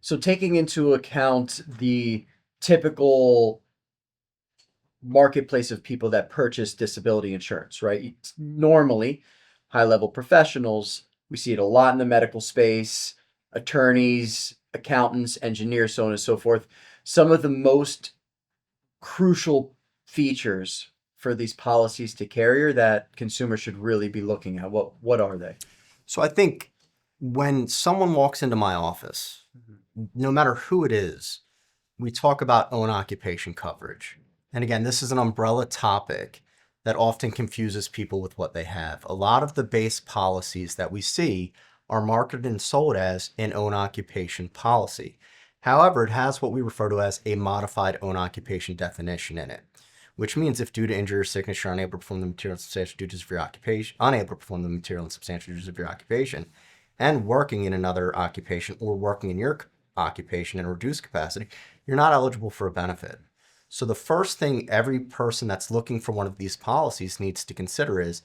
So taking into account the typical marketplace of people that purchase disability insurance, right? It's normally high level professionals. We see it a lot in the medical space, attorneys, accountants, engineers, so on and so forth. Some of the most crucial features for these policies to carrier that consumers should really be looking at. What are they? So I think when someone walks into my office, no matter who it is, we talk about own occupation coverage. And again, this is an umbrella topic that often confuses people with what they have. A lot of the base policies that we see are marketed and sold as an own occupation policy. However, it has what we refer to as a modified own occupation definition in it, which means if due to injury or sickness you're unable to perform the material and substantial duties of your occupation, unable to perform the material and substantial duties of your occupation, and working in another occupation or working in your occupation in a reduced capacity, you're not eligible for a benefit. So the first thing every person that's looking for one of these policies needs to consider is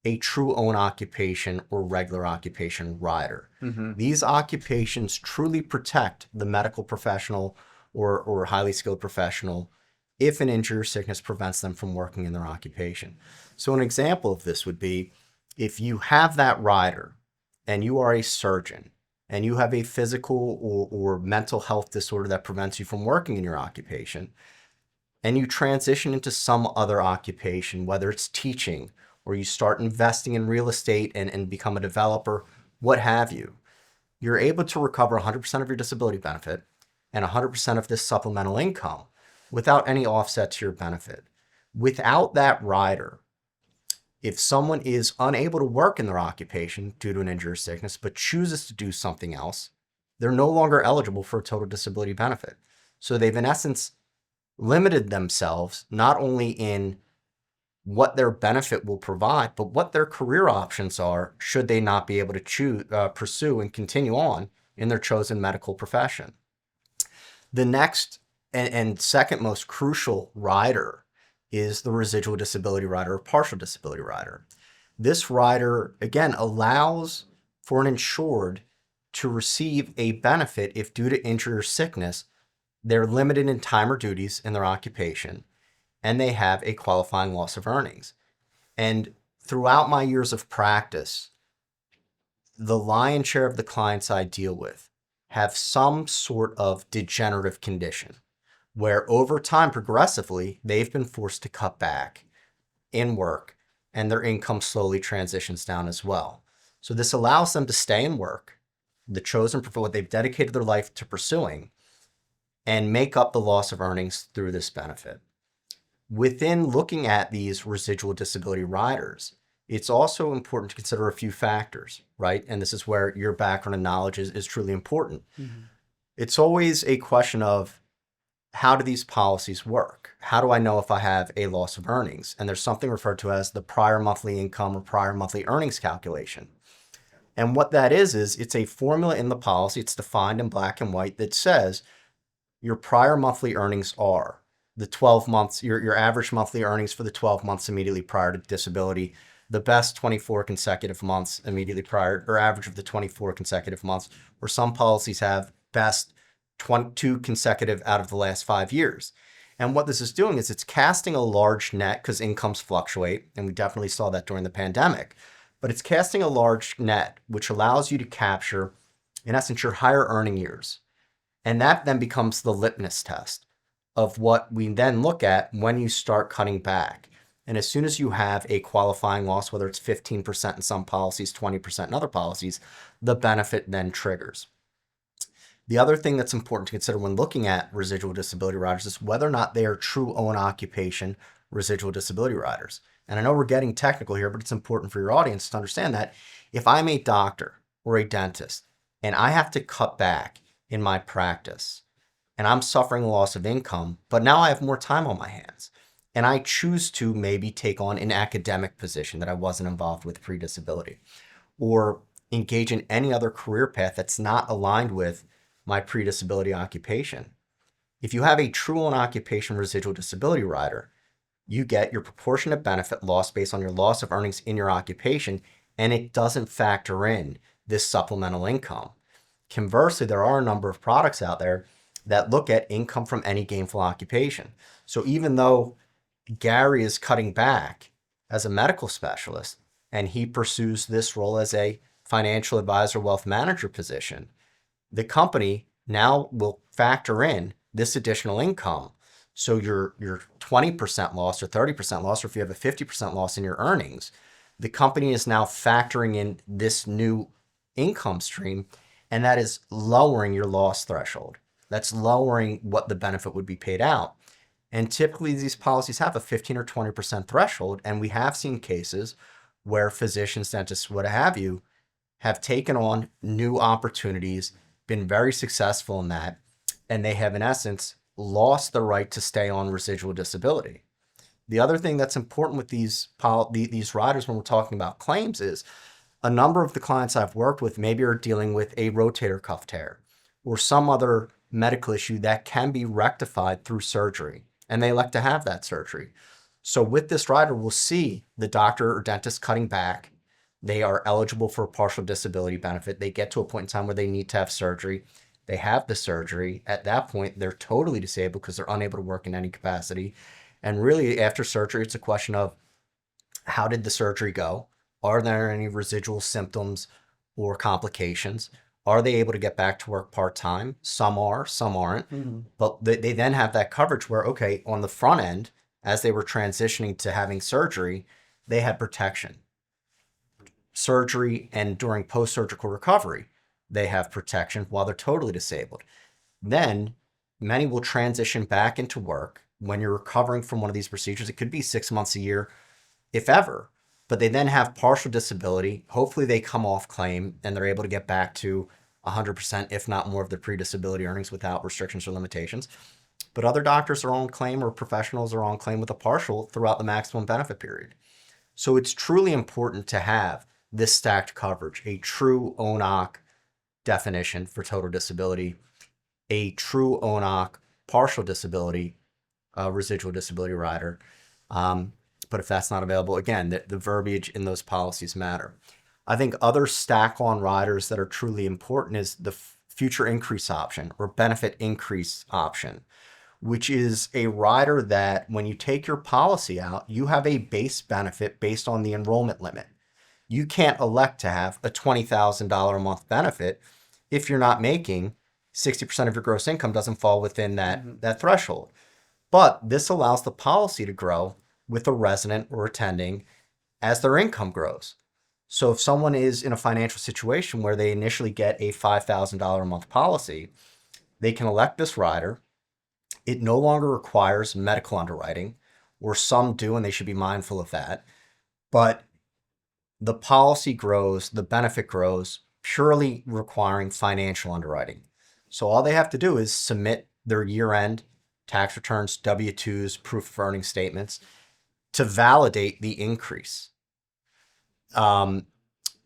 a true own occupation or regular occupation rider. Mm-hmm. These occupations truly protect the medical professional or highly skilled professional if an injury or sickness prevents them from working in their occupation. So an example of this would be if you have that rider and you are a surgeon and you have a physical or mental health disorder that prevents you from working in your occupation, and you transition into some other occupation, whether it's teaching or you start investing in real estate and become a developer, what have you, you're able to recover 100% of your disability benefit and 100% of this supplemental income without any offset to your benefit. Without that rider, if someone is unable to work in their occupation due to an injury or sickness, but chooses to do something else, they're no longer eligible for a total disability benefit. So they've, in essence, limited themselves not only in what their benefit will provide, but what their career options are should they not be able to pursue and continue on in their chosen medical profession. The next and second most crucial rider is the residual disability rider or partial disability rider. This rider, again, allows for an insured to receive a benefit if due to injury or sickness, they're limited in time or duties in their occupation, and they have a qualifying loss of earnings. And throughout my years of practice, the lion's share of the clients I deal with have some sort of degenerative condition where over time, progressively, they've been forced to cut back in work and their income slowly transitions down as well. So this allows them to stay in work, the chosen for what they've dedicated their life to pursuing, and make up the loss of earnings through this benefit. Within looking at these residual disability riders, it's also important to consider a few factors, right? And this is where your background and knowledge is truly important. Mm-hmm. It's always a question of how do these policies work? How do I know if I have a loss of earnings? And there's something referred to as the prior monthly income or prior monthly earnings calculation. And what that is it's a formula in the policy. It's defined in black and white that says your prior monthly earnings are the 12 months, your average monthly earnings for the 12 months immediately prior to disability, the best 24 consecutive months immediately prior, or average of the 24 consecutive months, or some policies have best 22 consecutive out of the last 5 years. And what this is doing is it's casting a large net because incomes fluctuate, and we definitely saw that during the pandemic, but it's casting a large net, which allows you to capture, in essence, your higher earning years. And that then becomes the litmus test of what we then look at when you start cutting back. And as soon as you have a qualifying loss, whether it's 15% in some policies, 20% in other policies, the benefit then triggers. The other thing that's important to consider when looking at residual disability riders is whether or not they are true own occupation residual disability riders. And I know we're getting technical here, but it's important for your audience to understand that if I'm a doctor or a dentist and I have to cut back in my practice and I'm suffering a loss of income, but now I have more time on my hands and I choose to maybe take on an academic position that I wasn't involved with pre-disability or engage in any other career path that's not aligned with my pre-disability occupation. If you have a true own occupation residual disability rider, you get your proportionate benefit loss based on your loss of earnings in your occupation, and it doesn't factor in this supplemental income. Conversely, there are a number of products out there that look at income from any gainful occupation. So even though Gary is cutting back as a medical specialist and he pursues this role as a financial advisor, wealth manager position, the company now will factor in this additional income. So your 20% loss or 30% loss, or if you have a 50% loss in your earnings, the company is now factoring in this new income stream, and that is lowering your loss threshold. That's lowering what the benefit would be paid out. And typically these policies have a 15 or 20% threshold. And we have seen cases where physicians, dentists, what have you, have taken on new opportunities, been very successful in that, and they have in essence lost the right to stay on residual disability. The other thing that's important with these riders when we're talking about claims is a number of the clients I've worked with maybe are dealing with a rotator cuff tear or some other medical issue that can be rectified through surgery, and they elect to have that surgery. So with this rider, we'll see the doctor or dentist cutting back. They are eligible for a partial disability benefit. They get to a point in time where they need to have surgery. They have the surgery. At that point, they're totally disabled because they're unable to work in any capacity. And really, after surgery, it's a question of how did the surgery go? Are there any residual symptoms or complications? Are they able to get back to work part-time? Some are, some aren't. Mm-hmm. But they then have that coverage where, okay, on the front end, as they were transitioning to having surgery, they had protection. Surgery and during post-surgical recovery, they have protection while they're totally disabled. Then many will transition back into work when you're recovering from one of these procedures. It could be 6 months a year, if ever, but they then have partial disability. Hopefully they come off claim and they're able to get back to 100%, if not more, of their pre-disability earnings without restrictions or limitations. But other doctors are on claim or professionals are on claim with a partial throughout the maximum benefit period. So it's truly important to have this stacked coverage, a true ONOC definition for total disability, a true ONOC partial disability, residual disability rider. But if that's not available, again, the verbiage in those policies matter. I think other stack-on riders that are truly important is the future increase option or benefit increase option, which is a rider that when you take your policy out, you have a base benefit based on the enrollment limit. You can't elect to have a $20,000 a month benefit if you're not making 60% of your gross income doesn't fall within that threshold. But this allows the policy to grow with a resident or attending as their income grows. So if someone is in a financial situation where they initially get a $5,000 a month policy, they can elect this rider. It no longer requires medical underwriting, or some do, and they should be mindful of that. But the policy grows, the benefit grows, purely requiring financial underwriting. So all they have to do is submit their year-end tax returns, W-2s, proof of earning statements to validate the increase.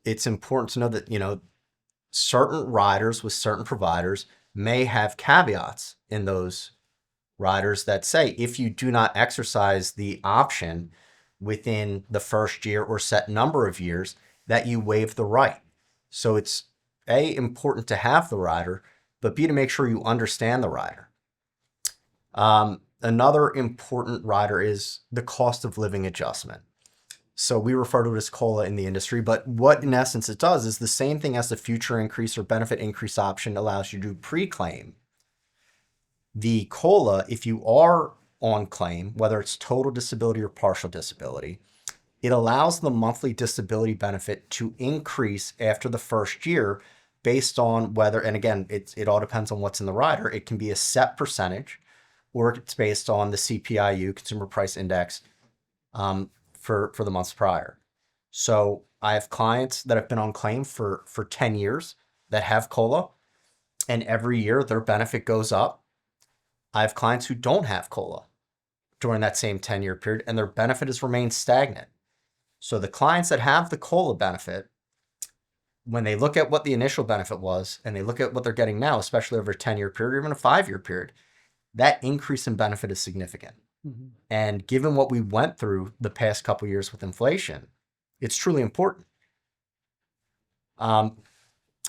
It's important to know that, certain riders with certain providers may have caveats in those riders that say if you do not exercise the option within the first year or set number of years, that you waive the right. So it's A, important to have the rider, but B, to make sure you understand the rider. Another important rider is the cost of living adjustment. So we refer to it as COLA in the industry, but what in essence it does is the same thing as the future increase or benefit increase option allows you to pre-claim. The COLA, if you are on claim, whether it's total disability or partial disability, it allows the monthly disability benefit to increase after the first year based on whether, and again, it all depends on what's in the rider. It can be a set percentage, or it's based on the CPIU, Consumer Price Index, for the months prior. So I have clients that have been on claim for 10 years that have COLA, and every year their benefit goes up. I have clients who don't have COLA during that same 10-year period, and their benefit has remained stagnant. So the clients that have the COLA benefit, when they look at what the initial benefit was, and they look at what they're getting now, especially over a 10-year period or even a 5-year period, that increase in benefit is significant. Mm-hmm. And given what we went through the past couple of years with inflation, it's truly important.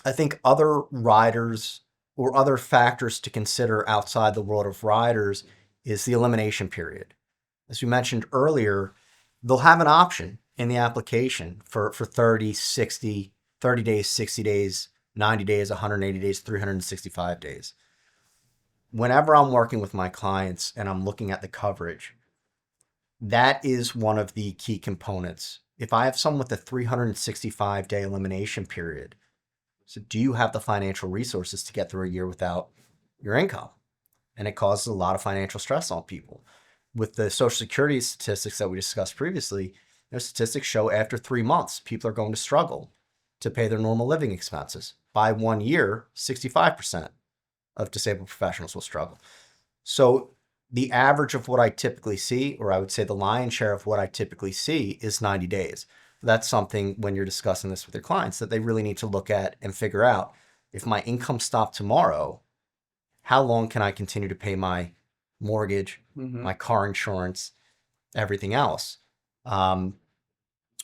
I think other riders or other factors to consider outside the world of riders is the elimination period. As we mentioned earlier, they'll have an option in the application for 30, 60, 30 days, 60 days, 90 days, 180 days, 365 days. Whenever I'm working with my clients and I'm looking at the coverage, that is one of the key components. If I have someone with a 365-day elimination period, so do you have the financial resources to get through a year without your income? And it causes a lot of financial stress on people. With the Social Security statistics that we discussed previously, statistics show after 3 months, people are going to struggle to pay their normal living expenses. By 1 year, 65% of disabled professionals will struggle. So the average of what I typically see, or I would say the lion's share of what I typically see, is 90 days. That's something when you're discussing this with your clients that they really need to look at and figure out. If my income stopped tomorrow, how long can I continue to pay my mortgage, my car insurance, everything else,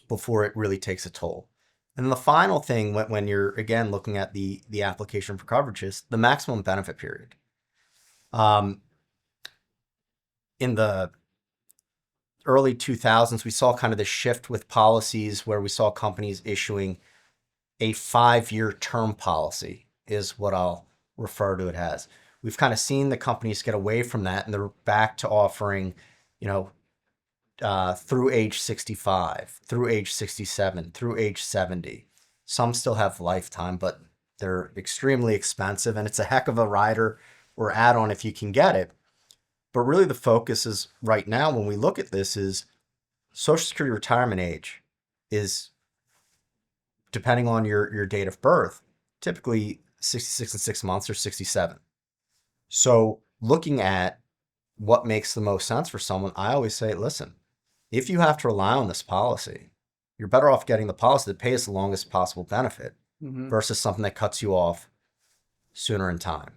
before it really takes a toll? And then the final thing, when you're, again, looking at the application for coverages, the maximum benefit period. In the early 2000s, we saw kind of the shift with policies where we saw companies issuing a 5-year term policy, is what I'll refer to it as. We've kind of seen the companies get away from that, and they're back to offering, through age 65, through age 67, through age 70. Some still have lifetime, but they're extremely expensive, and it's a heck of a rider or add-on if you can get it. But really the focus is right now when we look at this is Social Security retirement age is, depending on your date of birth, typically 66 and 6 months or 67. So looking at what makes the most sense for someone, I always say, listen, if you have to rely on this policy, you're better off getting the policy that pays the longest possible benefit versus something that cuts you off sooner in time.